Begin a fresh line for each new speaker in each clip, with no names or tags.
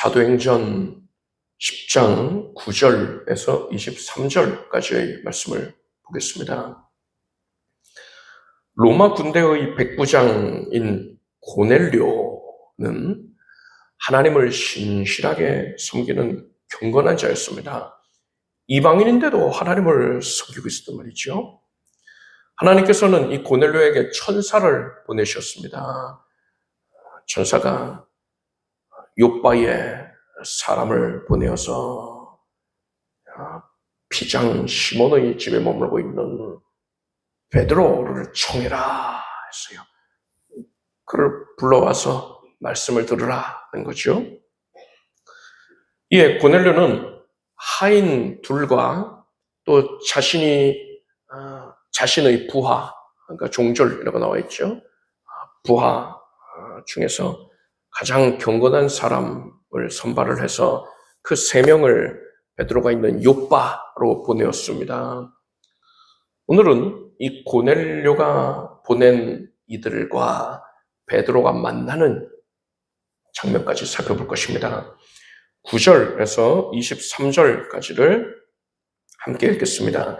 사도행전 10장 9절에서 23절까지의 말씀을 보겠습니다. 로마 군대의 백부장인 고넬료는 하나님을 신실하게 섬기는 경건한 자였습니다. 이방인인데도 하나님을 섬기고 있었단 말이죠. 하나님께서는 이 고넬료에게 천사를 보내셨습니다. 천사가 욥바에 사람을 보내어서 피장 시몬의 집에 머물고 있는 베드로를 청해라 했어요. 그를 불러와서 말씀을 들으라는 거죠. 이에 고넬료는 하인 둘과 또 자신의 부하, 그러니까 종졸이라고 나와 있죠. 부하 중에서 가장 경건한 사람을 선발을 해서 그 3명을 베드로가 있는 욥바로 보내었습니다. 오늘은 이 고넬료가 보낸 이들과 베드로가 만나는 장면까지 살펴볼 것입니다. 9절에서 23절까지를 함께 읽겠습니다.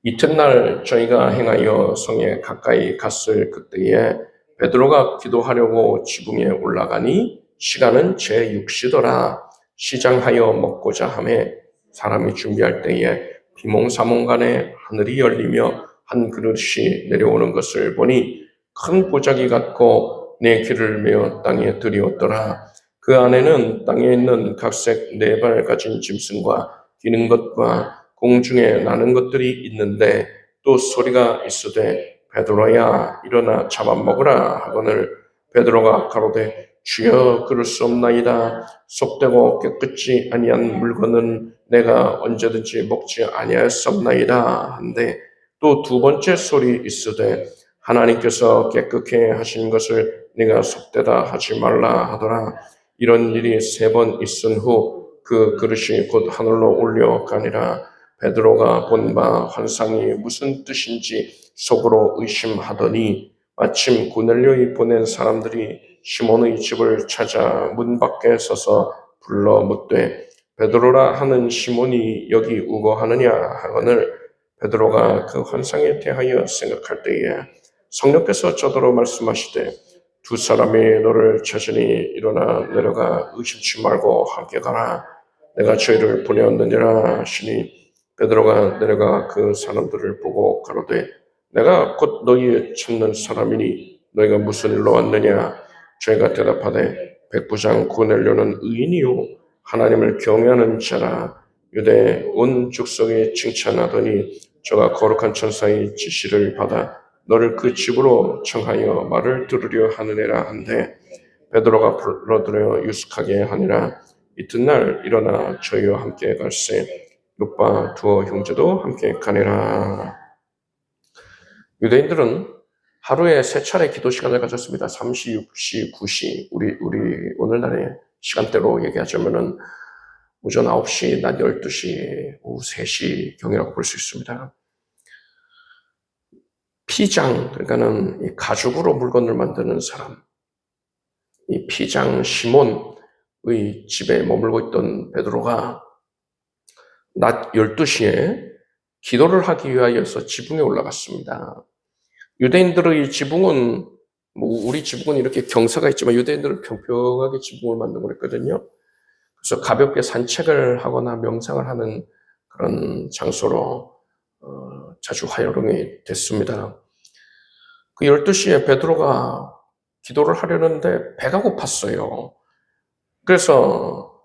이튿날 저희가 행하여 성에 가까이 갔을 그때에 베드로가 기도하려고 지붕에 올라가니 시간은 제6시더라. 시장하여 먹고자 하매 사람이 준비할 때에 비몽사몽간에 하늘이 열리며 한 그릇이 내려오는 것을 보니 큰 보자기 같고 내 귀를 메어 땅에 들이었더라. 그 안에는 땅에 있는 각색 4발 가진 짐승과 기는 것과 공중에 나는 것들이 있는데 또 소리가 있으되 베드로야 일어나 잡아먹으라 하거늘 베드로가 가로되 주여 그럴 수 없나이다. 속되고 깨끗이 아니한 물건은 내가 언제든지 먹지 아니하였사옵나이다 한데 또 2번째 소리 있으되 하나님께서 깨끗게 하신 것을 네가 속되다 하지 말라 하더라. 이런 일이 3번 있은 후 그 그릇이 곧 하늘로 올려가니라. 베드로가 본 바 환상이 무슨 뜻인지 속으로 의심하더니 마침 고넬료이 보낸 사람들이 시몬의 집을 찾아 문 밖에 서서 불러 묻되 베드로라 하는 시몬이 여기 우거하느냐 하거늘 베드로가 그 환상에 대하여 생각할 때에 성령께서 저더러 말씀하시되 2 사람이 너를 찾으니 일어나 내려가 의심치 말고 함께 가라. 내가 저희를 보내었느니라 하시니 베드로가 내려가 그 사람들을 보고 가로되 내가 곧 너희 찾는 사람이니 너희가 무슨 일로 왔느냐. 저희가 대답하되 백부장 고넬료는 의인이요 하나님을 경외하는 자라. 유대 온 족속이 칭찬하더니 저가 거룩한 천사의 지시를 받아 너를 그 집으로 청하여 말을 들으려 하느니라 한데 베드로가 불러들여 유숙하게 하니라. 이튿날 일어나 저희와 함께 갈새 욥바 2 형제도 함께 가니라. 유대인들은 하루에 3차례 기도 시간을 가졌습니다. 3시, 6시, 9시. 우리 오늘날의 시간대로 얘기하자면은 오전 9시, 낮 12시, 오후 3시 경이라고 볼 수 있습니다. 피장, 그러니까는 이 가죽으로 물건을 만드는 사람, 이 피장 시몬의 집에 머물고 있던 베드로가 낮 12시에 기도를 하기 위하여서 지붕에 올라갔습니다. 유대인들의 지붕은 우리 지붕은 이렇게 경사가 있지만 유대인들은 평평하게 지붕을 만들고 그랬거든요. 그래서 가볍게 산책을 하거나 명상을 하는 그런 장소로 자주 활용이 됐습니다. 그 12시에 베드로가 기도를 하려는데 배가 고팠어요. 그래서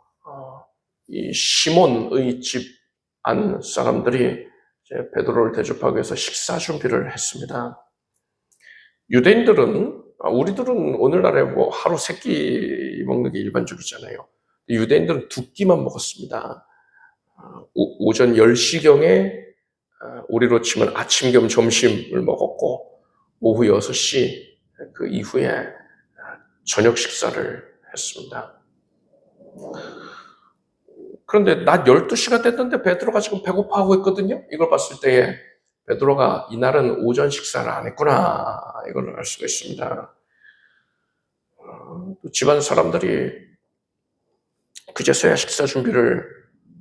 이 시몬의 집 안 사람들이 이제 베드로를 대접하기 위해서 식사 준비를 했습니다. 유대인들은 우리들은 오늘날에 뭐 하루 3끼 먹는 게 일반적이잖아요. 유대인들은 2끼만 먹었습니다. 오전 10시경에 우리로 치면 아침 겸 점심을 먹었고 오후 6시 그 이후에 저녁 식사를 했습니다. 그런데 낮 12시가 됐는데 베드로가 지금 배고파하고 있거든요. 이걸 봤을 때에 베드로가 이날은 오전 식사를 안 했구나 이걸 알 수가 있습니다. 또 집안 사람들이 그제서야 식사 준비를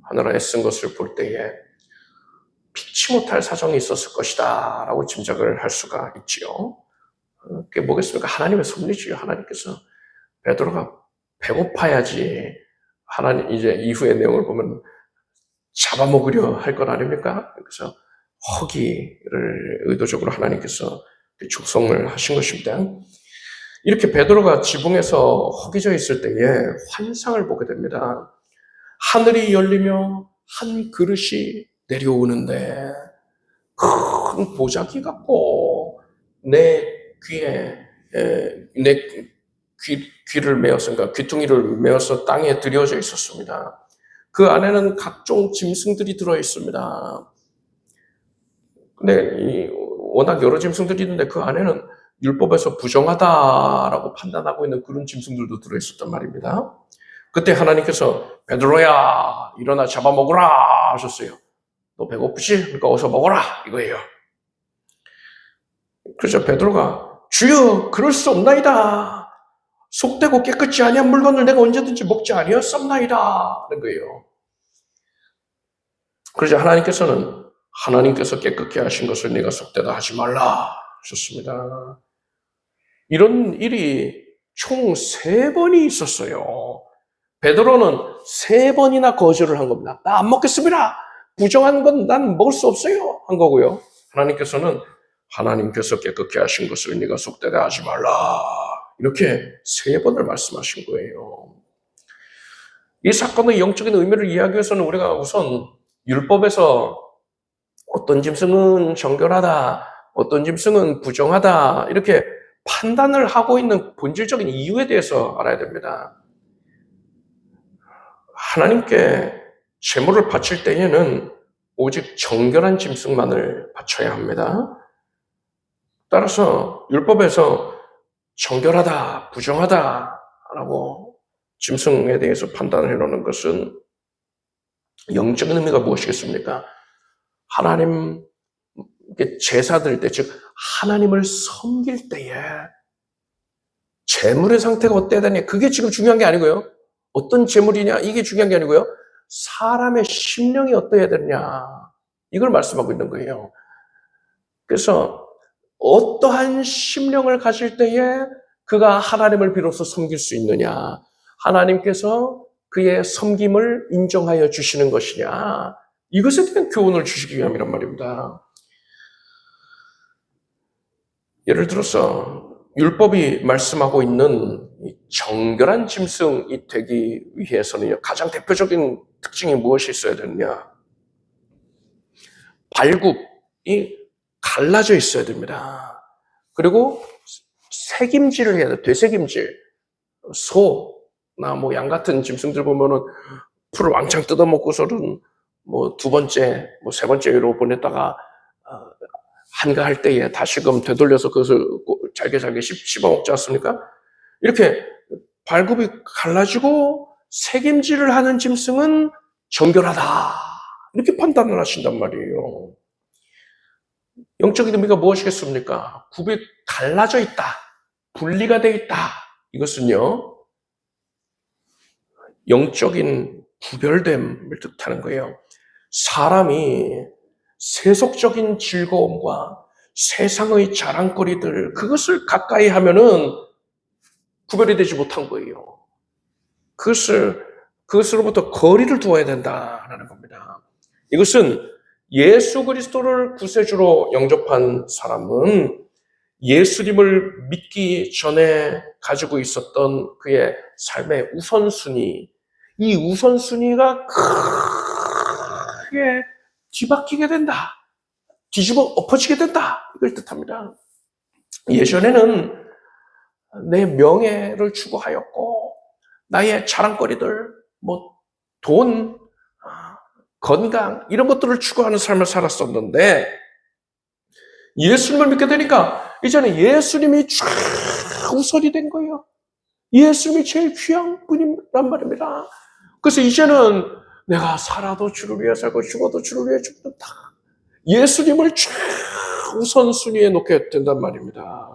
하느라 애쓴 것을 볼 때에 피치 못할 사정이 있었을 것이다 라고 짐작을 할 수가 있지요. 그게 뭐겠습니까? 하나님의 섭리지요. 하나님께서 베드로가 배고파야지 하나님 이제 이후의 내용을 보면 잡아먹으려 할 것 아닙니까? 그래서 허기를 의도적으로 하나님께서 축성을 하신 것입니다. 이렇게 베드로가 지붕에서 허기져 있을 때에 환상을 보게 됩니다. 하늘이 열리며 한 그릇이 내려오는데 큰 보자기 같고 내 귀에 내 귀를 메어서, 그러니까 귀퉁이를 메어서 땅에 들여져 있었습니다. 그 안에는 각종 짐승들이 들어 있습니다. 근데 워낙 여러 짐승들이 있는데 그 안에는 율법에서 부정하다라고 판단하고 있는 그런 짐승들도 들어 있었단 말입니다. 그때 하나님께서 베드로야 일어나 잡아먹으라 하셨어요. 너 배고프지? 그러니까 어서 먹어라 이거예요. 그래서 베드로가 주여 그럴 수 없나이다. 속되고 깨끗지 아니한 물건을 내가 언제든지 먹지 아니었었나이다 하는 거예요. 그러자 하나님께서 깨끗게 하신 것을 네가 속되다 하지 말라 하셨습니다. 이런 일이 총 3번이 있었어요. 베드로는 3번이나 거절을 한 겁니다. 나 안 먹겠습니다. 부정한 건 난 먹을 수 없어요 한 거고요. 하나님께서 깨끗게 하신 것을 네가 속되다 하지 말라 이렇게 3번을 말씀하신 거예요. 이 사건의 영적인 의미를 이해하기 위해서는 우리가 우선 율법에서 어떤 짐승은 정결하다, 어떤 짐승은 부정하다 이렇게 판단을 하고 있는 본질적인 이유에 대해서 알아야 됩니다. 하나님께 제물을 바칠 때에는 오직 정결한 짐승만을 바쳐야 합니다. 따라서 율법에서 정결하다, 부정하다라고 짐승에 대해서 판단을 해놓는 것은 영적인 의미가 무엇이겠습니까? 하나님 제사 드릴 때, 즉 하나님을 섬길 때에 제물의 상태가 어때야 되냐 그게 지금 중요한 게 아니고요. 어떤 제물이냐 이게 중요한 게 아니고요. 사람의 심령이 어떠해야 되느냐 이걸 말씀하고 있는 거예요. 그래서 어떠한 심령을 가질 때에 그가 하나님을 비로소 섬길 수 있느냐, 하나님께서 그의 섬김을 인정하여 주시는 것이냐, 이것에 대한 교훈을 주시기 위함이란 말입니다. 예를 들어서 율법이 말씀하고 있는 정결한 짐승이 되기 위해서는 가장 대표적인 특징이 무엇이 있어야 되느냐? 발굽이 갈라져 있어야 됩니다. 그리고 새김질을 해야 돼. 되새김질. 소나 뭐 양 같은 짐승들 보면은 풀을 왕창 뜯어먹고서는 뭐 2번째, 뭐 3번째로 보냈다가 한가할 때에 다시금 되돌려서 그것을 잘게 씹어 먹지 않습니까? 이렇게 발굽이 갈라지고 새김질을 하는 짐승은 정결하다. 이렇게 판단을 하신단 말이에요. 영적인 의미가 무엇이겠습니까? 굽이 갈라져 있다. 분리가 되어 있다. 이것은요, 영적인 구별됨을 뜻하는 거예요. 사람이 세속적인 즐거움과 세상의 자랑거리들, 그것을 가까이 하면은 구별이 되지 못한 거예요. 그것으로부터 거리를 두어야 된다라는 겁니다. 이것은 예수 그리스도를 구세주로 영접한 사람은 예수님을 믿기 전에 가지고 있었던 그의 삶의 우선순위, 이 우선순위가 크게 뒤바뀌게 된다. 뒤집어 엎어지게 된다. 이걸 뜻합니다. 예전에는 내 명예를 추구하였고 나의 자랑거리들, 뭐 돈, 건강 이런 것들을 추구하는 삶을 살았었는데 예수님을 믿게 되니까 이제는 예수님이 우선이 된 거예요. 예수님이 제일 귀한 분이란 말입니다. 그래서 이제는 내가 살아도 주를 위해 살고 죽어도 주를 위해 죽는다. 예수님을 우선순위에 놓게 된단 말입니다.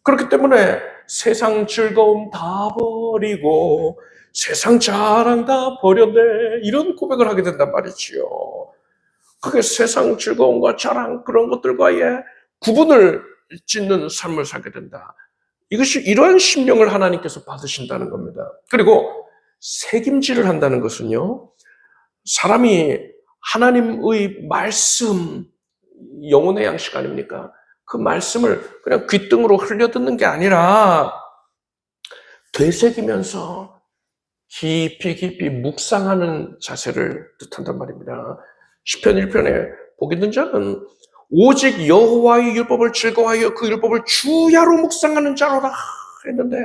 그렇기 때문에 세상 즐거움 다 버리고 세상 자랑 다 버렸네. 이런 고백을 하게 된단 말이지요. 그게 세상 즐거움과 자랑 그런 것들과의 구분을 짓는 삶을 살게 된다. 이것이 이러한 심령을 하나님께서 받으신다는 겁니다. 그리고 책임질을 한다는 것은요. 사람이 하나님의 말씀, 영혼의 양식 아닙니까? 그 말씀을 그냥 귓등으로 흘려듣는 게 아니라 되새기면서 깊이 묵상하는 자세를 뜻한단 말입니다. 시편 1편에 복 있는 자는 오직 여호와의 율법을 즐거워하여 그 율법을 주야로 묵상하는 자로라 했는데,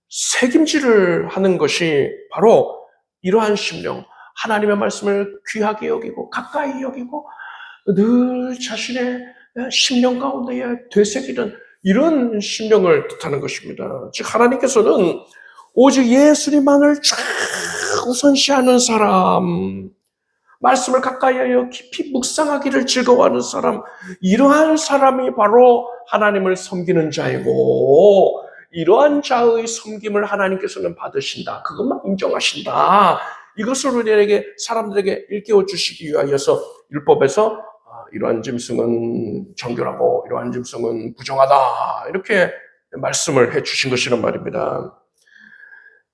책임질을 하는 것이 바로 이러한 심령, 하나님의 말씀을 귀하게 여기고 가까이 여기고 늘 자신의 심령 가운데에 되새기는 이런 심령을 뜻하는 것입니다. 즉 하나님께서는 오직 예수님만을 쫙 우선시하는 사람, 말씀을 가까이 하여 깊이 묵상하기를 즐거워하는 사람, 이러한 사람이 바로 하나님을 섬기는 자이고, 이러한 자의 섬김을 하나님께서는 받으신다. 그것만 인정하신다. 이것을 우리에게, 사람들에게 일깨워 주시기 위하여서 율법에서 이러한 짐승은 정결하고 이러한 짐승은 부정하다, 이렇게 말씀을 해 주신 것이란 말입니다.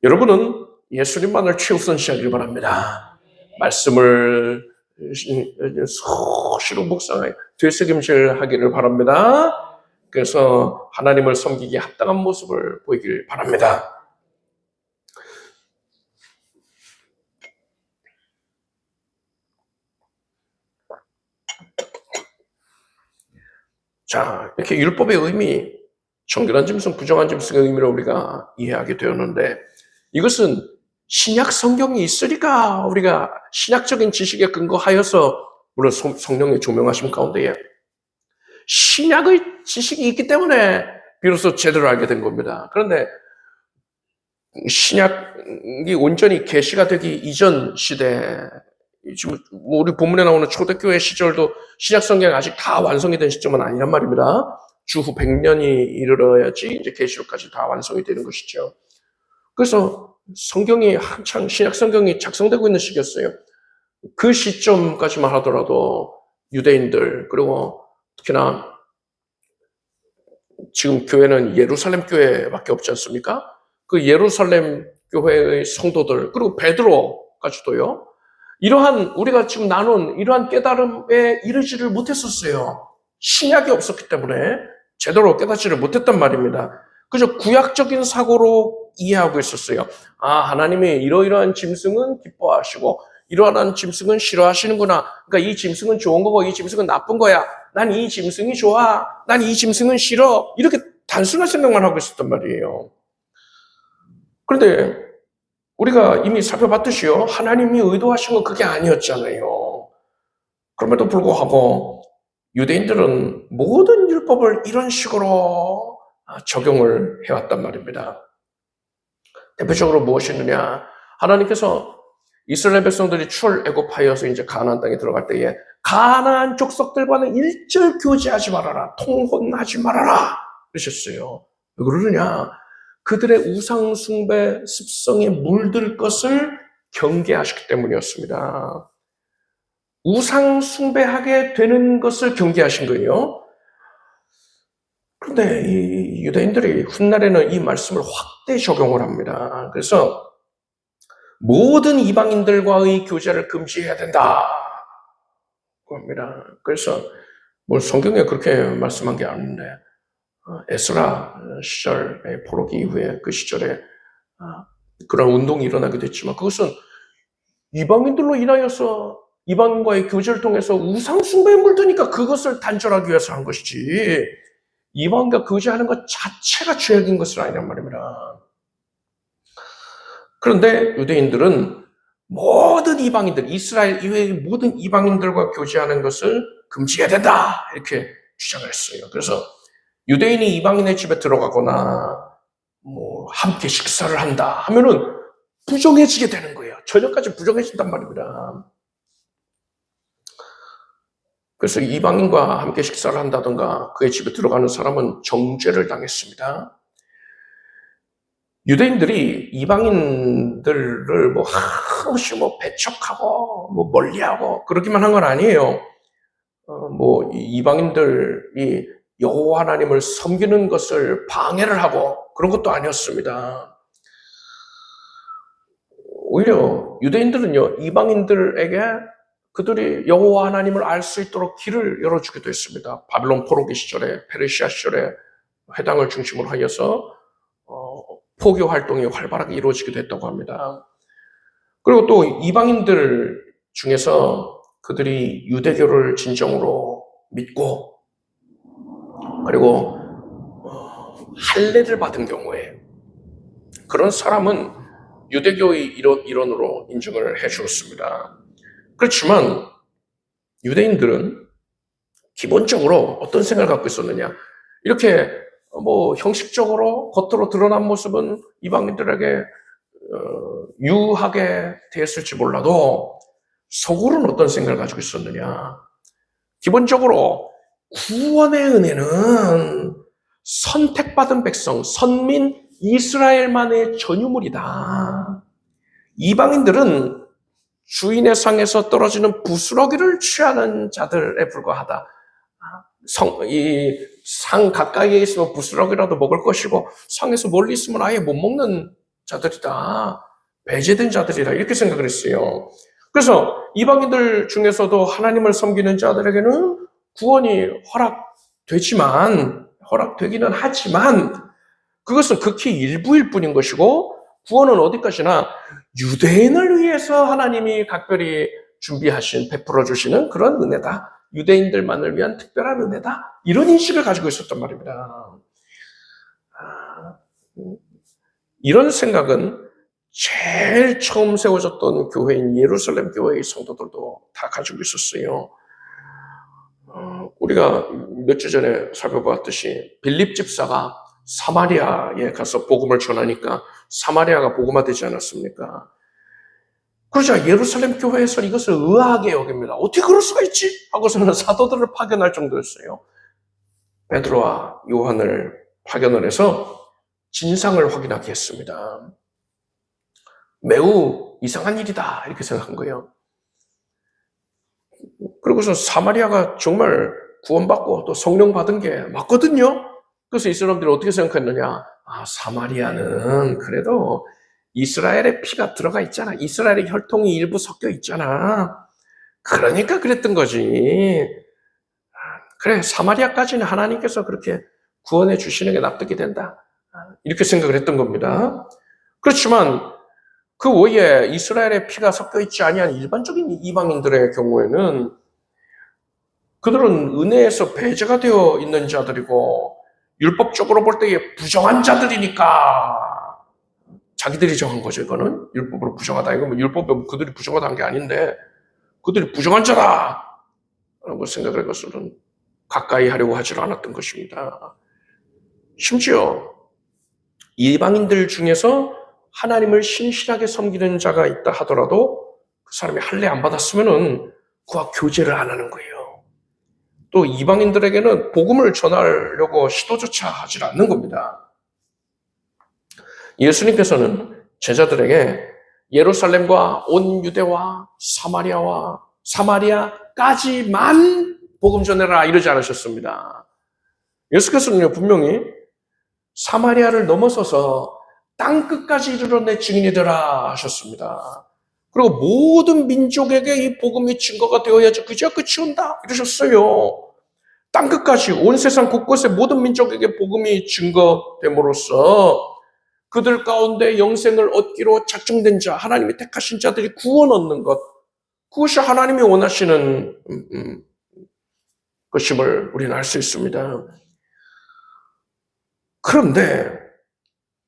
여러분은 예수님만을 최우선시하길 바랍니다. 말씀을 수시로 묵상하여 되새김질하기를 바랍니다. 그래서 하나님을 섬기기에 합당한 모습을 보이길 바랍니다. 자, 이렇게 율법의 의미, 정결한 짐승, 부정한 짐승의 의미를 우리가 이해하게 되었는데, 이것은 신약 성경이 있으니까 우리가 신약적인 지식에 근거하여서, 물론 성령의 조명하심 가운데에 신약의 지식이 있기 때문에 비로소 제대로 알게 된 겁니다. 그런데 신약이 온전히 계시가 되기 이전 시대, 지금 우리 본문에 나오는 초대교회 시절도 신약 성경이 아직 다 완성이 된 시점은 아니란 말입니다. 주후 100년이 이르러야지 이제 계시록까지 다 완성이 되는 것이죠. 그래서 성경이 한창 신약 성경이 작성되고 있는 시기였어요. 그 시점까지만 하더라도 유대인들, 그리고 특히나 지금 교회는 예루살렘 교회밖에 없지 않습니까? 그 예루살렘 교회의 성도들, 그리고 베드로까지도요, 이러한 우리가 지금 나눈 이러한 깨달음에 이르지를 못했었어요. 신약이 없었기 때문에 제대로 깨닫지를 못했단 말입니다. 그저 구약적인 사고로 이해하고 있었어요. 아, 하나님이 이러이러한 짐승은 기뻐하시고 이러한 짐승은 싫어하시는구나. 그러니까 이 짐승은 좋은 거고 이 짐승은 나쁜 거야. 난 이 짐승이 좋아. 난 이 짐승은 싫어. 이렇게 단순한 생각만 하고 있었단 말이에요. 그런데 우리가 이미 살펴봤듯이요, 하나님이 의도하신 건 그게 아니었잖아요. 그럼에도 불구하고 유대인들은 모든 율법을 이런 식으로 적용을 해왔단 말입니다. 대표적으로 무엇이느냐? 하나님께서 이스라엘 백성들이 출애굽하여서 이제 가나안 땅에 들어갈 때에 가나안 족속들과는 일절 교제하지 말아라, 통혼하지 말아라 그러셨어요. 왜 그러느냐? 그들의 우상 숭배 습성에 물들 것을 경계하셨기 때문이었습니다. 우상 숭배하게 되는 것을 경계하신 거예요. 그런데 이 유대인들이 훗날에는 이 말씀을 확대 적용을 합니다. 그래서 모든 이방인들과의 교제를 금지해야 된다 합니다. 그래서 뭐 성경에 그렇게 말씀한 게 아닌데, 에스라 시절 포로기 이후에 그 시절에 그런 운동이 일어나게 됐지만, 그것은 이방인들로 인하여서 이방인과의 교제를 통해서 우상 숭배에 물드니까 그것을 단절하기 위해서 한 것이지, 이방인과 교제하는 것 자체가 죄악인 것은 아니란 말입니다. 그런데 유대인들은 모든 이방인들, 이스라엘 이외의 모든 이방인들과 교제하는 것을 금지해야 된다 이렇게 주장을 했어요. 그래서 유대인이 이방인의 집에 들어가거나 뭐 함께 식사를 한다 하면은 부정해지게 되는 거예요. 저녁까지 부정해진단 말입니다. 그래서 이방인과 함께 식사를 한다든가 그의 집에 들어가는 사람은 정죄를 당했습니다. 유대인들이 이방인들을 뭐 한없이 뭐 배척하고 뭐 멀리하고 그러기만 한 건 아니에요. 뭐 이방인들이 여호와 하나님을 섬기는 것을 방해를 하고 그런 것도 아니었습니다. 오히려 유대인들은요, 이방인들에게 그들이 여호와 하나님을 알 수 있도록 길을 열어주기도 했습니다. 바빌론 포로기 시절에, 페르시아 시절에 회당을 중심으로 하여서 포교 활동이 활발하게 이루어지기도 했다고 합니다. 그리고 또 이방인들 중에서 그들이 유대교를 진정으로 믿고 그리고 할례를 받은 경우에 그런 사람은 유대교의 일원으로 인정을 해 주었습니다. 그렇지만 유대인들은 기본적으로 어떤 생각을 갖고 있었느냐, 이렇게 뭐 형식적으로 겉으로 드러난 모습은 이방인들에게 유하게 되었을지 몰라도 속으로는 어떤 생각을 가지고 있었느냐, 기본적으로 구원의 은혜는 선택받은 백성, 선민 이스라엘만의 전유물이다. 이방인들은 주인의 상에서 떨어지는 부스러기를 취하는 자들에 불과하다. 이 상 가까이에 있으면 부스러기라도 먹을 것이고 상에서 멀리 있으면 아예 못 먹는 자들이다. 배제된 자들이다. 이렇게 생각을 했어요. 그래서 이방인들 중에서도 하나님을 섬기는 자들에게는 구원이 허락되기는 하지만 그것은 극히 일부일 뿐인 것이고, 구원은 어디까지나 유대인을 위해서 하나님이 각별히 준비하신, 베풀어 주시는 그런 은혜다. 유대인들만을 위한 특별한 은혜다. 이런 인식을 가지고 있었단 말입니다. 이런 생각은 제일 처음 세워졌던 교회인 예루살렘 교회의 성도들도 다 가지고 있었어요. 우리가 몇 주 전에 살펴봤듯이 빌립 집사가 사마리아에 가서 복음을 전하니까 사마리아가 복음화되지 않았습니까? 그러자 예루살렘 교회에서 이것을 의아하게 여깁니다. 어떻게 그럴 수가 있지? 하고서는 사도들을 파견할 정도였어요. 베드로와 요한을 파견을 해서 진상을 확인하게 했습니다. 매우 이상한 일이다 이렇게 생각한 거예요. 그리고서 사마리아가 정말 구원받고 또 성령 받은 게 맞거든요. 그래서 이 사람들이 어떻게 생각했느냐? 사마리아는 그래도 이스라엘의 피가 들어가 있잖아. 이스라엘의 혈통이 일부 섞여 있잖아. 그러니까 그랬던 거지. 그래, 사마리아까지는 하나님께서 그렇게 구원해 주시는 게 납득이 된다. 이렇게 생각을 했던 겁니다. 그렇지만 그 외에 이스라엘의 피가 섞여 있지 아니한 일반적인 이방인들의 경우에는 그들은 은혜에서 배제가 되어 있는 자들이고 율법적으로 볼 때에 부정한 자들이니까 자기들이 정한 거죠. 이거는 율법으로 부정하다. 이거 뭐 율법에 그들이 부정하다는 게 아닌데 그들이 부정한 자다 라고 생각을 해서는 가까이 하려고 하지 않았던 것입니다. 심지어 이방인들 중에서 하나님을 신실하게 섬기는 자가 있다 하더라도 그 사람이 할례 안 받았으면은 그와 교제를 안 하는 거예요. 또 이방인들에게는 복음을 전하려고 시도조차 하지 않는 겁니다. 예수님께서는 제자들에게 예루살렘과 온 유대와 사마리아까지만 복음 전해라 이러지 않으셨습니다. 예수께서는요 분명히 사마리아를 넘어서서 땅 끝까지 이르러 내 증인이 되라 하셨습니다. 그리고 모든 민족에게 이 복음이 증거가 되어야지 그저 끝이 온다 이러셨어요. 땅 끝까지 온 세상 곳곳의 모든 민족에게 복음이 증거됨으로써 그들 가운데 영생을 얻기로 작정된 자, 하나님이 택하신 자들이 구원 얻는 것, 그것이 하나님이 원하시는 것임을 우리는 알 수 있습니다. 그런데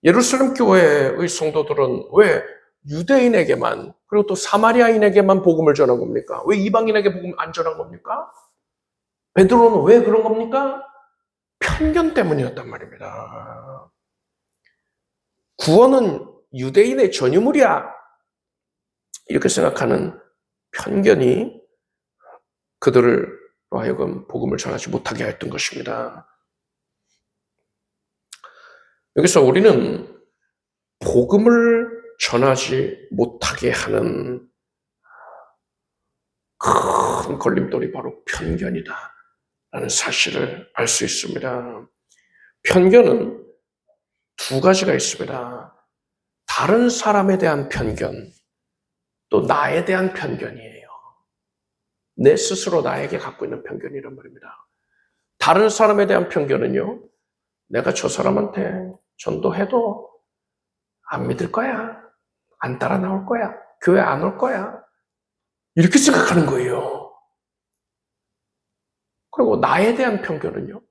예루살렘 교회의 성도들은 왜 유대인에게만 그리고 또 사마리아인에게만 복음을 전한 겁니까? 왜 이방인에게 복음 안 전한 겁니까? 베드로는 왜 그런 겁니까? 편견 때문이었단 말입니다. 구원은 유대인의 전유물이야 이렇게 생각하는 편견이 그들을 하여금 복음을 전하지 못하게 했던 것입니다. 여기서 우리는 복음을 전하지 못하게 하는 큰 걸림돌이 바로 편견이다라는 사실을 알 수 있습니다. 편견은 두 가지가 있습니다. 다른 사람에 대한 편견, 또 나에 대한 편견이에요. 내 스스로 나에게 갖고 있는 편견이란 말입니다. 다른 사람에 대한 편견은요, 내가 저 사람한테 전도해도 안 믿을 거야. 안 따라 나올 거야. 교회 안 올 거야. 이렇게 생각하는 거예요. 그리고 나에 대한 편견은요,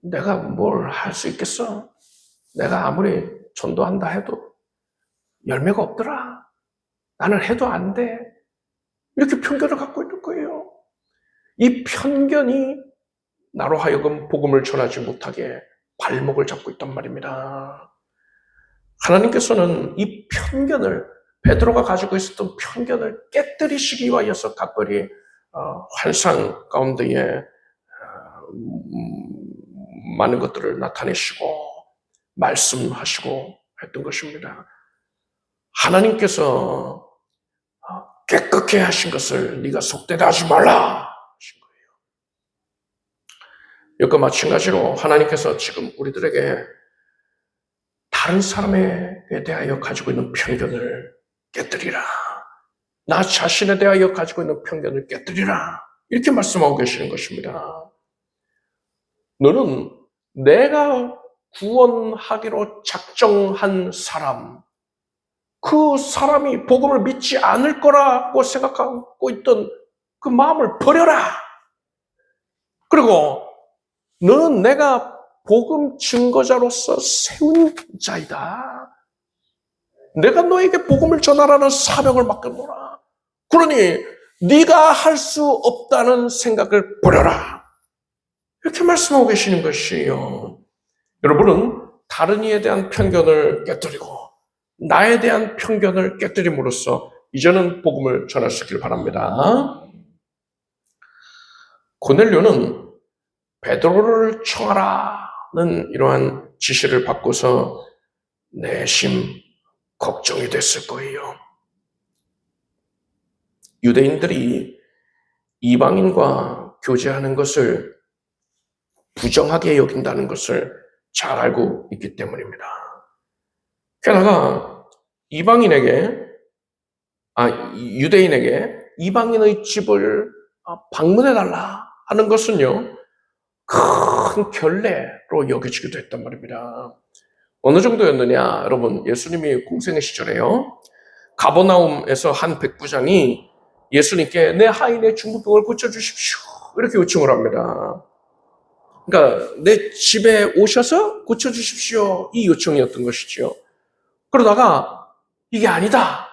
내가 뭘 할 수 있겠어? 내가 아무리 전도한다 해도 열매가 없더라. 나는 해도 안 돼. 이렇게 편견을 갖고 있는 거예요. 이 편견이 나로 하여금 복음을 전하지 못하게 발목을 잡고 있단 말입니다. 하나님께서는 이 편견을, 베드로가 가지고 있었던 편견을 깨뜨리시기 위하여서 각별히 환상 가운데에 많은 것들을 나타내시고 말씀하시고 했던 것입니다. 하나님께서 깨끗게 하신 것을 네가 속되다 하지 말라 하신 거예요. 이것과 마찬가지로 하나님께서 지금 우리들에게 다른 사람에 대하여 가지고 있는 편견을 깨뜨리라. 나 자신에 대하여 가지고 있는 편견을 깨뜨리라. 이렇게 말씀하고 계시는 것입니다. 너는 내가 구원하기로 작정한 사람, 그 사람이 복음을 믿지 않을 거라고 생각하고 있던 그 마음을 버려라. 그리고 너는 내가 복음 증거자로서 세운 자이다. 내가 너에게 복음을 전하라는 사명을 맡겨놓으라. 그러니 네가 할 수 없다는 생각을 버려라. 이렇게 말씀하고 계시는 것이에요. 여러분은 다른 이에 대한 편견을 깨뜨리고 나에 대한 편견을 깨뜨림으로써 이제는 복음을 전하시길 바랍니다. 고넬료는 베드로를 청하라는 이러한 지시를 받고서 내심 걱정이 됐을 거예요. 유대인들이 이방인과 교제하는 것을 부정하게 여긴다는 것을 잘 알고 있기 때문입니다. 게다가 유대인에게 이방인의 집을 방문해달라 하는 것은요, 큰 결례로 여겨지기도 했단 말입니다. 어느 정도였느냐, 여러분, 예수님이 공생의 시절에요, 가버나움에서 한 백부장이 예수님께 내 하인의 중풍병을 고쳐주십시오 이렇게 요청을 합니다. 그러니까 내 집에 오셔서 고쳐주십시오 이 요청이었던 것이죠. 그러다가 이게 아니다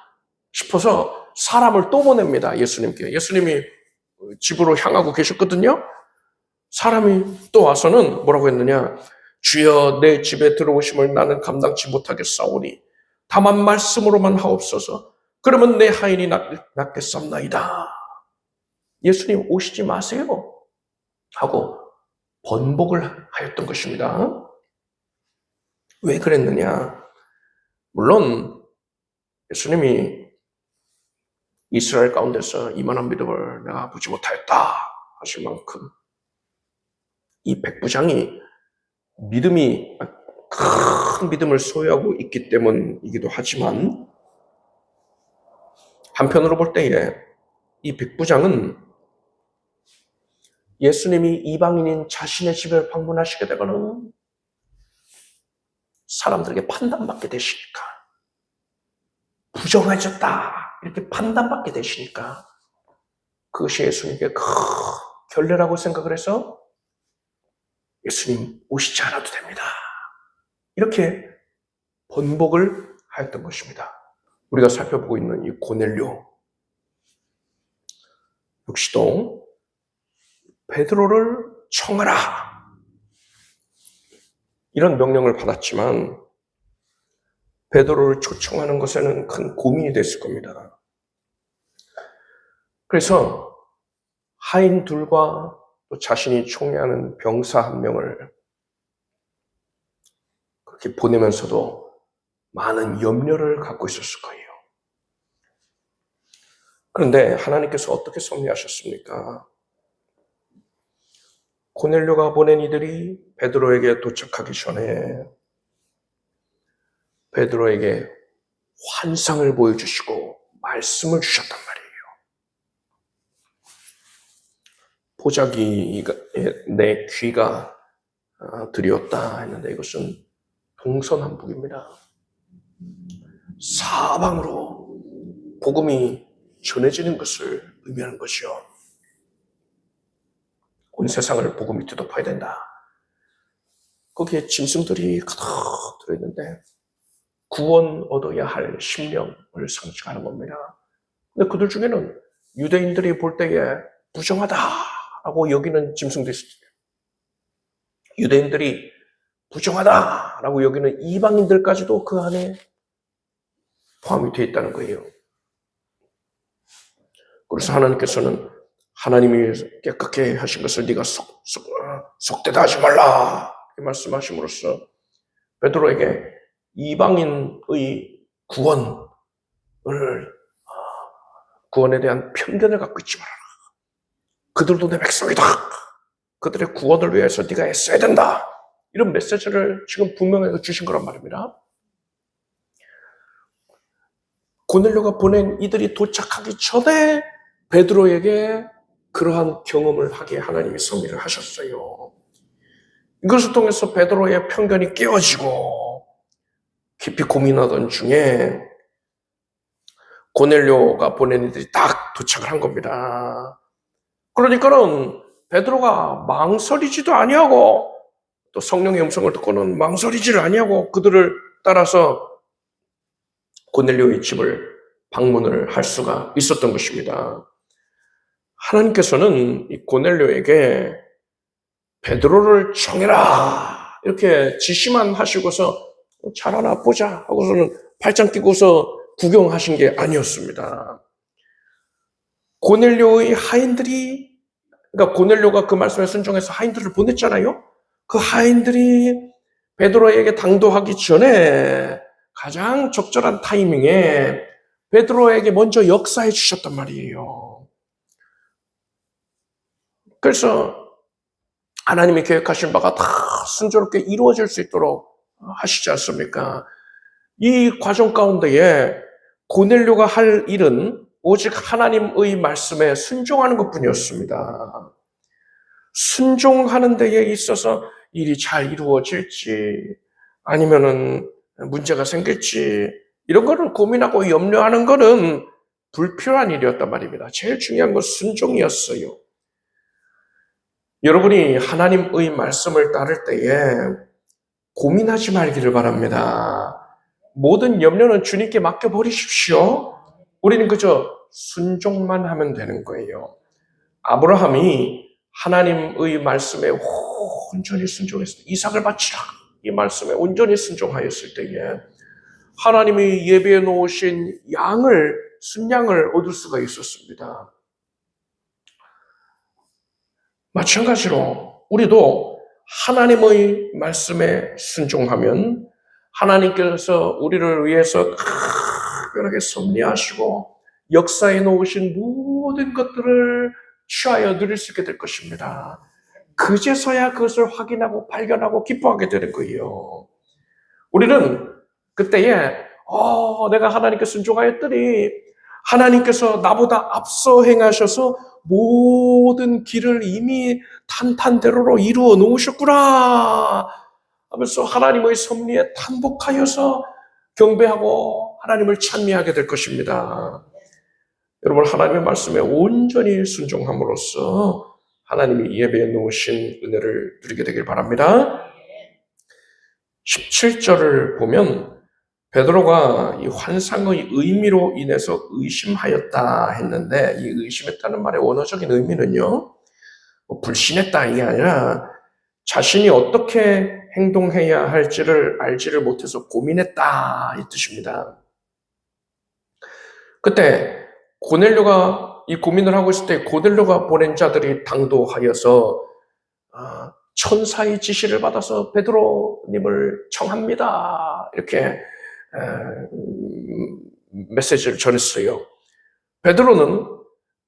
싶어서 사람을 또 보냅니다. 예수님께. 예수님이 집으로 향하고 계셨거든요. 사람이 또 와서는 뭐라고 했느냐, 주여 내 집에 들어오심을 나는 감당치 못하겠사오니 다만 말씀으로만 하옵소서. 그러면 내 하인이 낫겠사옵나이다. 예수님 오시지 마세요 하고 번복을 하였던 것입니다. 왜 그랬느냐? 물론 예수님이 이스라엘 가운데서 이만한 믿음을 내가 보지 못하였다 하실 만큼 이 백부장이 큰 믿음을 소유하고 있기 때문이기도 하지만, 한편으로 볼 때에 이 백부장은 예수님이 이방인인 자신의 집을 방문하시게 되거나 사람들에게 판단받게 되시니까, 부정해졌다 이렇게 판단받게 되시니까 그것이 예수님께 큰 결례라고 생각을 해서 예수님 오시지 않아도 됩니다 이렇게 번복을 하였던 것입니다. 우리가 살펴보고 있는 이 고넬료 역시도 베드로를 청하라 이런 명령을 받았지만 베드로를 초청하는 것에는 큰 고민이 됐을 겁니다. 그래서 하인 둘과 또 자신이 총애하는 병사 한 명을 그렇게 보내면서도 많은 염려를 갖고 있었을 거예요. 그런데 하나님께서 어떻게 섭리하셨습니까? 고넬료가 보낸 이들이 베드로에게 도착하기 전에 베드로에게 환상을 보여주시고 말씀을 주셨단 말이에요. 보자기 내 귀가 드리웠다 했는데 이것은 동서남북입니다. 사방으로 복음이 전해지는 것을 의미하는 것이요. 온 세상을 복음이 뒤덮어야 된다. 거기에 짐승들이 가득 들어있는데 구원 얻어야 할 심령을 상징하는 겁니다. 근데 그들 중에는 유대인들이 볼 때에 부정하다라고 여기는 짐승도 있어요. 유대인들이 부정하다라고 여기는 이방인들까지도 그 안에 포함이 되어 있다는 거예요. 그래서 하나님께서는 하나님이 깨끗게 하신 것을 네가 속되다 하지 말라 이 말씀하심으로써 베드로에게 이방인의 구원에 대한 편견을 갖고 있지 말아라. 그들도 내 백성이다. 그들의 구원을 위해서 네가 애써야 된다. 이런 메시지를 지금 분명하게 주신 거란 말입니다. 고넬료가 보낸 이들이 도착하기 전에 베드로에게 그러한 경험을 하게 하나님이 섭리를 하셨어요. 이것을 통해서 베드로의 편견이 깨어지고 깊이 고민하던 중에 고넬료가 보낸 이들이 딱 도착을 한 겁니다. 그러니까는 베드로가 망설이지도 아니하고 또 성령의 음성을 듣고는 망설이지를 아니하고 그들을 따라서 고넬료의 집을 방문을 할 수가 있었던 것입니다. 하나님께서는 이 고넬료에게 베드로를 정해라 이렇게 지시만 하시고서 잘하나 보자 하고서는 팔짱 끼고서 구경하신 게 아니었습니다. 고넬료의 하인들이, 그러니까 고넬료가 그 말씀에 순종해서 하인들을 보냈잖아요. 그 하인들이 베드로에게 당도하기 전에 가장 적절한 타이밍에 베드로에게 먼저 역사해 주셨단 말이에요. 그래서 하나님이 계획하신 바가 다 순조롭게 이루어질 수 있도록 하시지 않습니까? 이 과정 가운데에 고넬료가 할 일은 오직 하나님의 말씀에 순종하는 것뿐이었습니다. 순종하는 데에 있어서 일이 잘 이루어질지 아니면은 문제가 생길지 이런 거를 고민하고 염려하는 거는 불필요한 일이었단 말입니다. 제일 중요한 건 순종이었어요. 여러분이 하나님의 말씀을 따를 때에 고민하지 말기를 바랍니다. 모든 염려는 주님께 맡겨버리십시오. 우리는 그저 순종만 하면 되는 거예요. 아브라함이 하나님의 말씀에 온전히 순종했을 때 이삭을 바치라 이 말씀에 온전히 순종하였을 때에 하나님이 예배해 놓으신 순양을 얻을 수가 있었습니다. 마찬가지로 우리도 하나님의 말씀에 순종하면 하나님께서 우리를 위해서 특별하게 섭리하시고 역사해 놓으신 모든 것들을 취하여 누릴 수 있게 될 것입니다. 그제서야 그것을 확인하고 발견하고 기뻐하게 되는 거예요. 우리는 그때에 내가 하나님께 순종하였더니 하나님께서 나보다 앞서 행하셔서 모든 길을 이미 탄탄대로로 이루어 놓으셨구나 하면서 하나님의 섭리에 탄복하여서 경배하고 하나님을 찬미하게 될 것입니다. 여러분 하나님의 말씀에 온전히 순종함으로써 하나님이 예배해 놓으신 은혜를 누리게 되길 바랍니다. 17절을 보면 베드로가 이 환상의 의미로 인해서 의심하였다 했는데 이 의심했다는 말의 원어적인 의미는요. 불신했다 이게 아니라 자신이 어떻게 행동해야 할지를 알지를 못해서 고민했다 이 뜻입니다. 그때 고넬료가 이 고민을 하고 있을 때 고넬료가 보낸 자들이 당도하여서 천사의 지시를 받아서 베드로님을 청합니다. 이렇게 메시지를 전했어요. 베드로는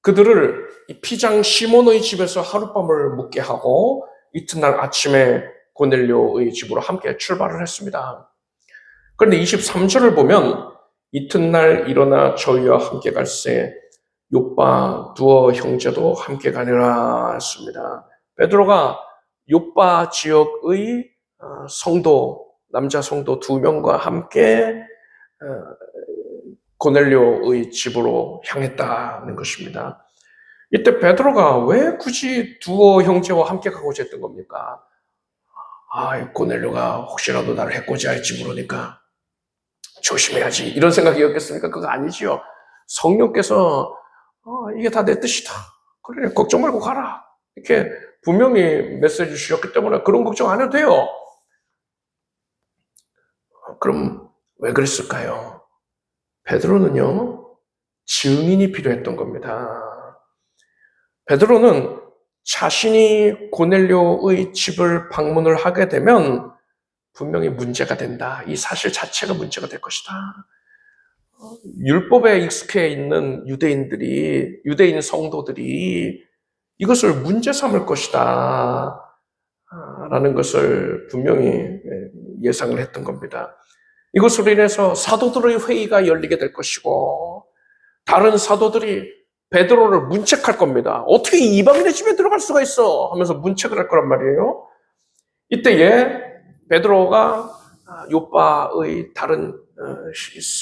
그들을 피장 시몬의 집에서 하룻밤을 묵게 하고 이튿날 아침에 고넬료의 집으로 함께 출발을 했습니다. 그런데 23절을 보면 이튿날 일어나 저희와 함께 갈새 욥바 두어 형제도 함께 가니라 했습니다. 베드로가 욥바 지역의 성도, 남자 성도 2명과 함께 고넬료의 집으로 향했다는 것입니다. 이때 베드로가 왜 굳이 두어 형제와 함께 가고자 했던 겁니까? 고넬료가 혹시라도 나를 해코지 할지 모르니까 조심해야지, 이런 생각이었겠습니까? 그거 아니지요. 성령께서 이게 다 내 뜻이다, 그래 걱정 말고 가라, 이렇게 분명히 메시지 주셨기 때문에 그런 걱정 안 해도 돼요. 그럼 왜 그랬을까요? 베드로는요, 증인이 필요했던 겁니다. 베드로는 자신이 고넬료의 집을 방문을 하게 되면 분명히 문제가 된다, 이 사실 자체가 문제가 될 것이다. 율법에 익숙해 있는 유대인 성도들이 이것을 문제 삼을 것이다 라는 것을 분명히 예상을 했던 겁니다. 이것으로 인해서 사도들의 회의가 열리게 될 것이고, 다른 사도들이 베드로를 문책할 겁니다. 어떻게 이방인의 집에 들어갈 수가 있어 하면서 문책을 할 거란 말이에요. 이때에 베드로가 욥바의 다른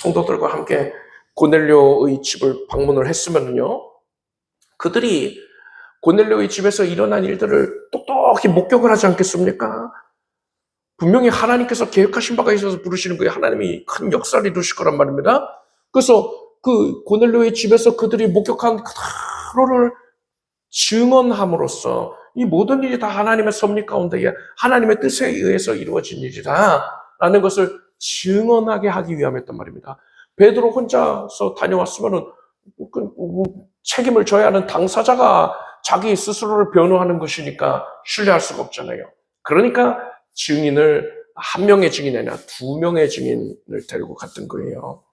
성도들과 함께 고넬료의 집을 방문을 했으면요, 그들이 고넬료의 집에서 일어난 일들을 똑똑히 목격을 하지 않겠습니까? 분명히 하나님께서 계획하신 바가 있어서 부르시는 거예요. 하나님이 큰 역사를 이루실 거란 말입니다. 그래서 그 고넬료의 집에서 그들이 목격한 그대로를 증언함으로써 이 모든 일이 다 하나님의 섭리 가운데에 하나님의 뜻에 의해서 이루어진 일이다 라는 것을 증언하게 하기 위함이었단 말입니다. 베드로 혼자서 다녀왔으면은 책임을 져야 하는 당사자가 자기 스스로를 변호하는 것이니까 신뢰할 수가 없잖아요. 그러니까 증인을 한 명의 증인이 아니라 2명의 증인을 데리고 갔던 거예요.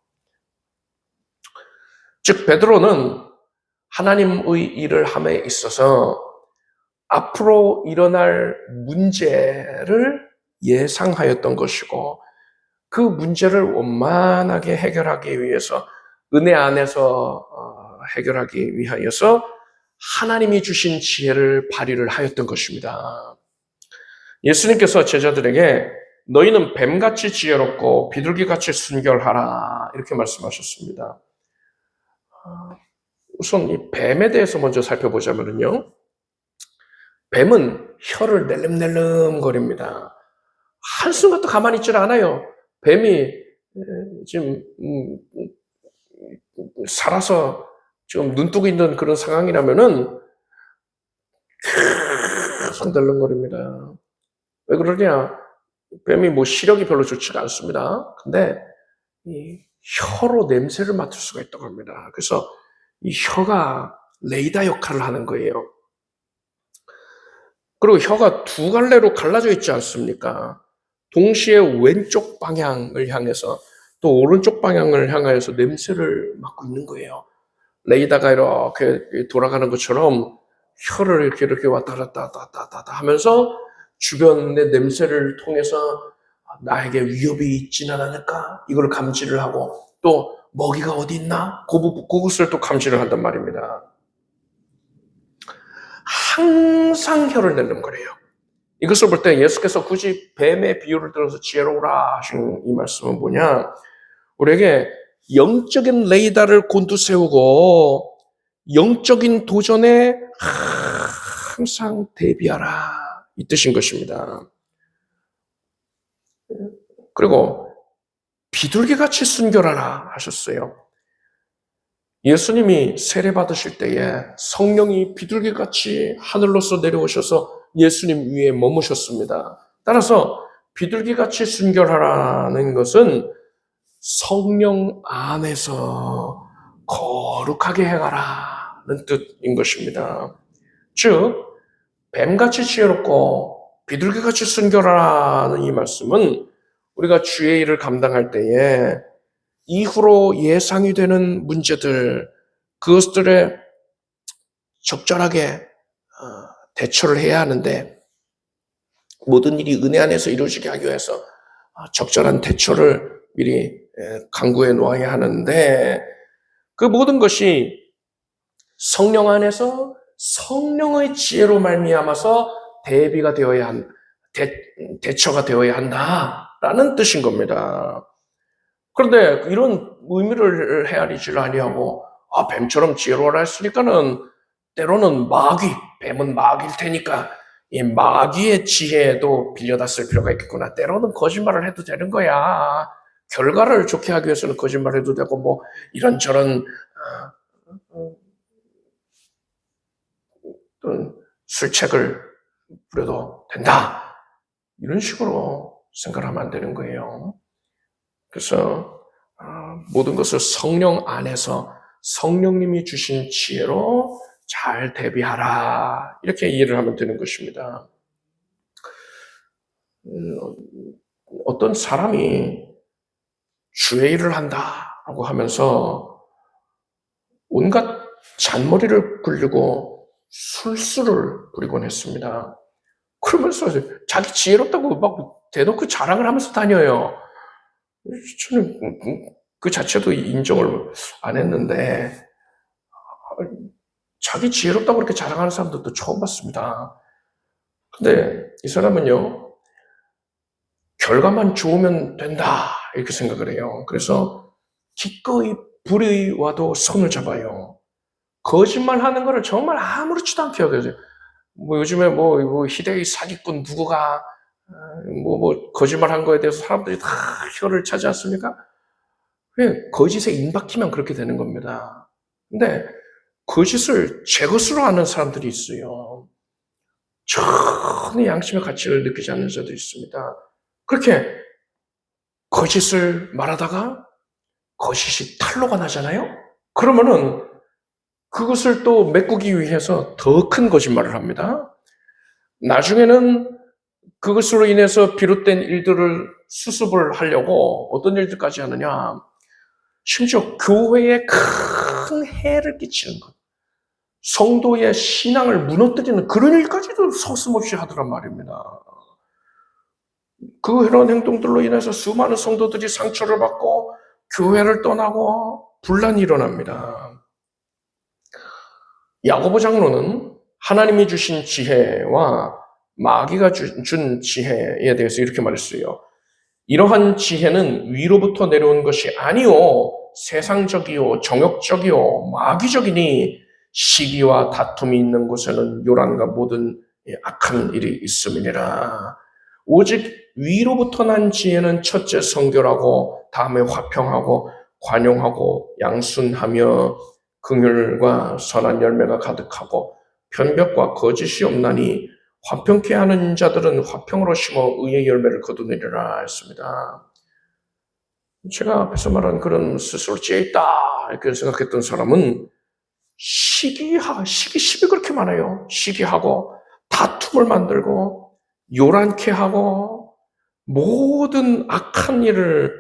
즉 베드로는 하나님의 일을 함에 있어서 앞으로 일어날 문제를 예상하였던 것이고, 그 문제를 원만하게 해결하기 위해서 은혜 안에서 해결하기 위하여서 하나님이 주신 지혜를 발휘를 하였던 것입니다. 예수님께서 제자들에게 너희는 뱀같이 지혜롭고 비둘기같이 순결하라 이렇게 말씀하셨습니다. 우선 이 뱀에 대해서 먼저 살펴보자면요, 뱀은 혀를 낼름낼름 거립니다. 한순간도 가만히 있질 않아요. 뱀이 지금 살아서 지금 눈 뜨고 있는 그런 상황이라면은 계속 낼름거립니다. 왜 그러냐? 뱀이 뭐 시력이 별로 좋지가 않습니다. 근데 이 혀로 냄새를 맡을 수가 있다고 합니다. 그래서 이 혀가 레이더 역할을 하는 거예요. 그리고 혀가 2갈래로 갈라져 있지 않습니까? 동시에 왼쪽 방향을 향해서 또 오른쪽 방향을 향하여서 냄새를 맡고 있는 거예요. 레이더가 이렇게 돌아가는 것처럼 혀를 이렇게 왔다 갔다 하면서 주변의 냄새를 통해서 나에게 위협이 있지는 않을까? 이걸 감지를 하고, 또 먹이가 어디 있나? 그것을 또 감지를 한단 말입니다. 항상 혀를 낼름거려요. 이것을 볼 때 예수께서 굳이 뱀의 비유를 들어서 지혜로우라 하신 이 말씀은 뭐냐? 우리에게 영적인 레이더를 곤두세우고 영적인 도전에 항상 대비하라 이 뜻인 것입니다. 그리고 비둘기같이 순결하라 하셨어요. 예수님이 세례 받으실 때에 성령이 비둘기같이 하늘로서 내려오셔서 예수님 위에 머무셨습니다. 따라서 비둘기같이 순결하라는 것은 성령 안에서 거룩하게 행하라는 뜻인 것입니다. 즉 뱀같이 지혜롭고 비둘기같이 순결하라는 이 말씀은 우리가 주의 일을 감당할 때에 이후로 예상이 되는 문제들, 그것들에 적절하게 대처를 해야 하는데, 모든 일이 은혜 안에서 이루어지게 하기 위해서 적절한 대처를 미리 강구해 놓아야 하는데, 그 모든 것이 성령 안에서 성령의 지혜로 말미암아서 대비가 되어야 대처가 되어야 한다라는 뜻인 겁니다. 그런데 이런 의미를 헤아리질 아니하고 뱀처럼 지혜로워라 했으니까는 때로는 뱀은 마귀일 테니까 이 마귀의 지혜도 빌려다 쓸 필요가 있겠구나. 때로는 거짓말을 해도 되는 거야. 결과를 좋게 하기 위해서는 거짓말해도 되고 뭐 이런저런 술책을 부려도 된다. 이런 식으로 생각하면 안 되는 거예요. 그래서 모든 것을 성령 안에서 성령님이 주신 지혜로 잘 대비하라. 이렇게 이해를 하면 되는 것입니다. 어떤 사람이 주의 일을 한다라고 하면서 온갖 잔머리를 굴리고 술수를 부리곤 했습니다. 그러면서 자기 지혜롭다고 막 대놓고 자랑을 하면서 다녀요. 저는 그 자체도 인정을 안 했는데 자기 지혜롭다고 그렇게 자랑하는 사람들도 처음 봤습니다. 근데 이 사람은요, 결과만 좋으면 된다 이렇게 생각을 해요. 그래서 기꺼이 불이 와도 손을 잡아요. 거짓말하는 거를 정말 아무렇지도 않게 여겨요. 뭐 요즘에 뭐 희대의 사기꾼 누구가 거짓말한 거에 대해서 사람들이 다 혀를 차지 않습니까? 왜 거짓에 임박히면 그렇게 되는 겁니다. 근데 거짓을 제 것으로 하는 사람들이 있어요. 전혀 양심의 가치를 느끼지 않는 자도 있습니다. 그렇게 거짓을 말하다가 거짓이 탄로가 나잖아요? 그러면은 그것을 또 메꾸기 위해서 더 큰 거짓말을 합니다. 나중에는 그것으로 인해서 비롯된 일들을 수습을 하려고 어떤 일들까지 하느냐. 심지어 교회에 큰 해를 끼치는 것. 성도의 신앙을 무너뜨리는 그런 일까지도 서슴없이 하더란 말입니다. 그런 행동들로 인해서 수많은 성도들이 상처를 받고 교회를 떠나고 분란이 일어납니다. 야고보 장로는 하나님이 주신 지혜와 마귀가 준 지혜에 대해서 이렇게 말했어요. 이러한 지혜는 위로부터 내려온 것이 아니요 세상적이요 정욕적이요 마귀적이니 시기와 다툼이 있는 곳에는 요란과 모든 악한 일이 있음이니라. 오직 위로부터 난 지혜는 첫째 성결하고 다음에 화평하고 관용하고 양순하며 긍휼과 선한 열매가 가득하고 편벽과 거짓이 없나니 화평케 하는 자들은 화평으로 심어 의의 열매를 거두느니라 했습니다. 제가 앞에서 말한 그런 스스로 지혜 있다 이렇게 생각했던 사람은 시기 그렇게 많아요. 시기하고 다툼을 만들고 요란케 하고 모든 악한 일을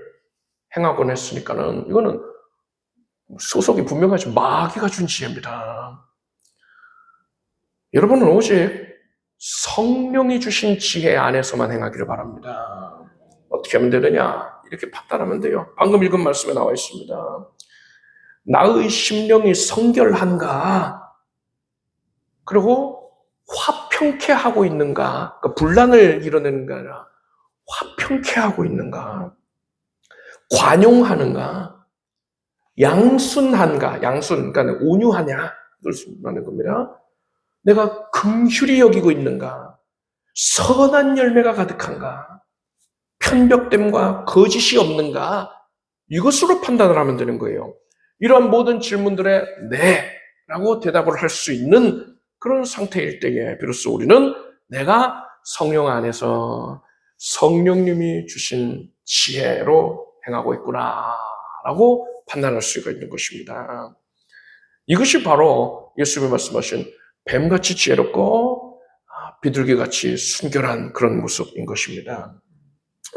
행하곤 했으니까는 이거는 소속이 분명하지 마귀가 준 지혜입니다. 여러분은 오직 성령이 주신 지혜 안에서만 행하기를 바랍니다. 어떻게 하면 되느냐? 이렇게 판단하면 돼요. 방금 읽은 말씀에 나와 있습니다. 나의 심령이 성결한가? 그리고 화평케 하고 있는가? 그러니까 분란을 이뤄내는 게 아니라 화평케 하고 있는가? 관용하는가? 양순한가? 양순, 그러니까 온유하냐? 그걸 말하는 겁니다. 내가 긍휼히 여기고 있는가? 선한 열매가 가득한가? 편벽됨과 거짓이 없는가? 이것으로 판단을 하면 되는 거예요. 이러한 모든 질문들에 네 라고 대답을 할 수 있는 그런 상태일 때에 비로소 우리는 내가 성령 안에서 성령님이 주신 지혜로 행하고 있구나 라고 판단할 수가 있는 것입니다. 이것이 바로 예수님이 말씀하신 뱀같이 지혜롭고 비둘기같이 순결한 그런 모습인 것입니다.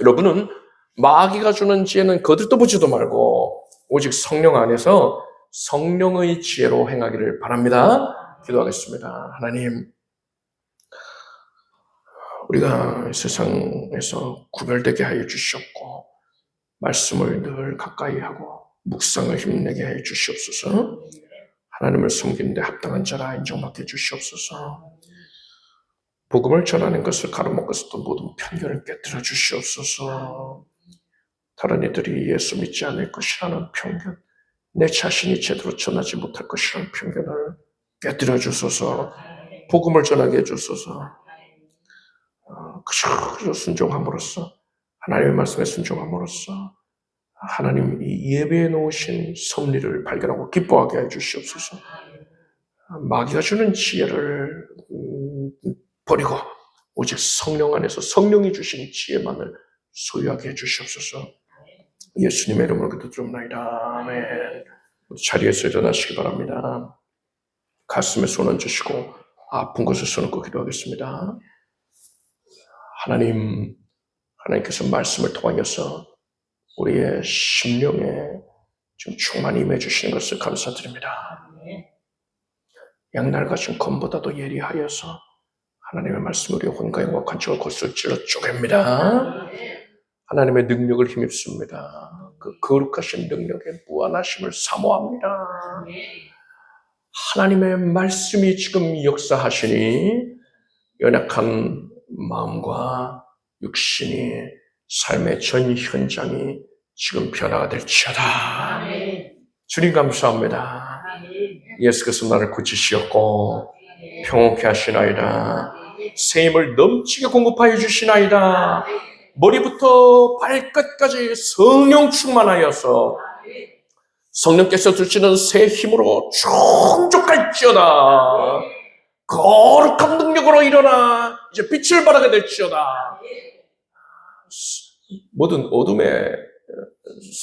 여러분은 마귀가 주는 지혜는 거들떠 보지도 말고 오직 성령 안에서 성령의 지혜로 행하기를 바랍니다. 기도하겠습니다. 하나님, 우리가 세상에서 구별되게 하여 주시옵고 말씀을 늘 가까이 하고 묵상을 힘내게 하여 주시옵소서. 하나님을 섬기는 데 합당한 자라 인정받게 주시옵소서. 복음을 전하는 것을 가로막고서도 모든 편견을 깨뜨려 주시옵소서. 다른 이들이 예수 믿지 않을 것이라는 편견, 내 자신이 제대로 전하지 못할 것이라는 편견을 깨뜨려 주소서. 복음을 전하게 해주소서. 그저 순종함으로써, 하나님의 말씀에 순종함으로써 하나님 이 예배에 놓으신 섭리를 발견하고 기뻐하게 해주시옵소서. 마귀가 주는 지혜를 버리고 오직 성령 안에서 성령이 주신 지혜만을 소유하게 해주시옵소서. 예수님의 이름으로 기도드립니다. 아멘. 자리에서 일어나시기 바랍니다. 가슴에 손 얹으시고 아픈 곳에 손 얹고 기도하겠습니다. 하나님께서 말씀을 통하여서 우리의 심령에 지금 충만히 임해 주시는 것을 감사드립니다. 양날 같은 검보다도 예리하여서 하나님의 말씀을 우리의 혼과 영과 관측을 골수를 찔러 쪼갭니다. 하나님의 능력을 힘입습니다. 그 거룩하신 능력의 무한하심을 사모합니다. 하나님의 말씀이 지금 역사하시니 연약한 마음과 육신이 삶의 전 현장이 지금 변화가 될지어다. 주님 감사합니다. 예수께서 나를 고치시었고 평온케 하시나이다. 새 힘을 넘치게 공급하여 주시나이다. 머리부터 발끝까지 성령 충만하여서 성령께서 주시는 새 힘으로 충족할지어다. 거룩한 능력으로 일어나 이제 빛을 발하게 될지어다. 모든 어둠에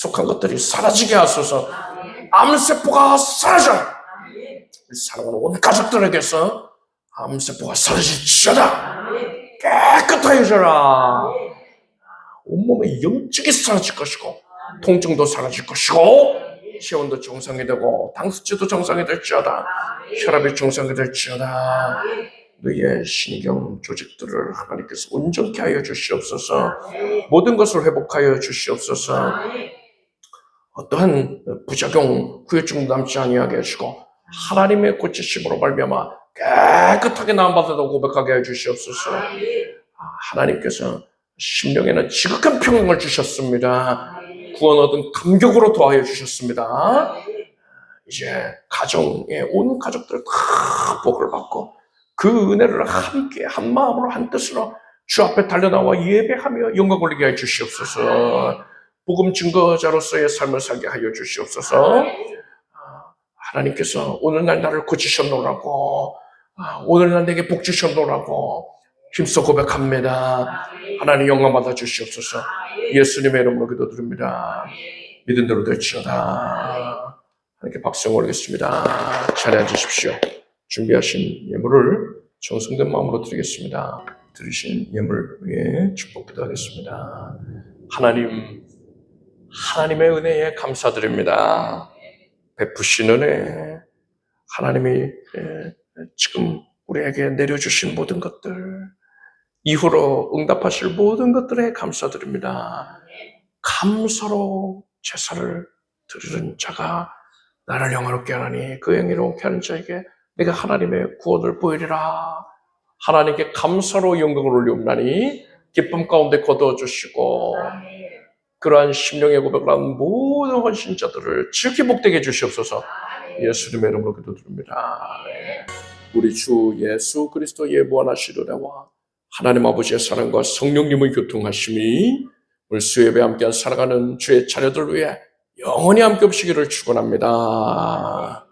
속한 것들이 사라지게 하소서. 암세포가 사라져. 사랑하는 온 가족들에게서 암세포가 사라질지어다. 깨끗하여져라. 온몸의 염증이 사라질 것이고 통증도 사라질 것이고 체온도 정상이 되고 당수치도 정상이 될지어다. 혈압이 정상이 될지어다. 너희의 신경 조직들을 하나님께서 온전케 하여 주시옵소서. 모든 것을 회복하여 주시옵소서. 어떠한 부작용, 후유증 남지 아니하게 하시고 하나님의 고치심으로 말미암아 깨끗하게 나음받아도 고백하게 해 주시옵소서. 하나님께서 심령에는 지극한 평강을 주셨습니다. 구원 얻은 감격으로 도와여 주셨습니다. 이제 가정의 온 가족들 다 복을 받고 그 은혜를 함께 한 마음으로 한 뜻으로 주 앞에 달려나와 예배하며 영광 올리게 해 주시옵소서. 복음 증거자로서의 삶을 살게 하여 주시옵소서. 하나님께서 오늘날 나를 고치셨노라고, 오늘날 내게 복 주셨노라고 힘써 고백합니다. 하나님 영광 받아 주시옵소서. 예수님의 이름으로 기도드립니다. 믿은 대로 될지어다. 이렇게 박수 올리겠습니다. 자리에 앉으십시오. 준비하신 예물을 정성된 마음으로 드리겠습니다. 드리신 예물 위에 축복 기도하겠습니다. 하나님의 은혜에 감사드립니다. 베푸신 은혜, 하나님이 지금 우리에게 내려주신 모든 것들, 이후로 응답하실 모든 것들에 감사드립니다. 감사로 제사를 드리는 자가 나를 영화롭게 하나니 그 영예롭게 하는 자에게 내가 하나님의 구원을 보이리라. 하나님께 감사로 영광을 올리옵나니 기쁨 가운데 거두어주시고 그러한 심령의 고백을 한 모든 헌신자들을 지극히 복되게 해주시옵소서. 예수님의 이름으로 기도드립니다. 우리 주 예수 그리스도의 무한하신 은혜와 하나님 아버지의 사랑과 성령님의 교통하심이 우리 수예배에 함께 살아가는 주의 자녀들 위해 영원히 함께 없으기를 축원합니다.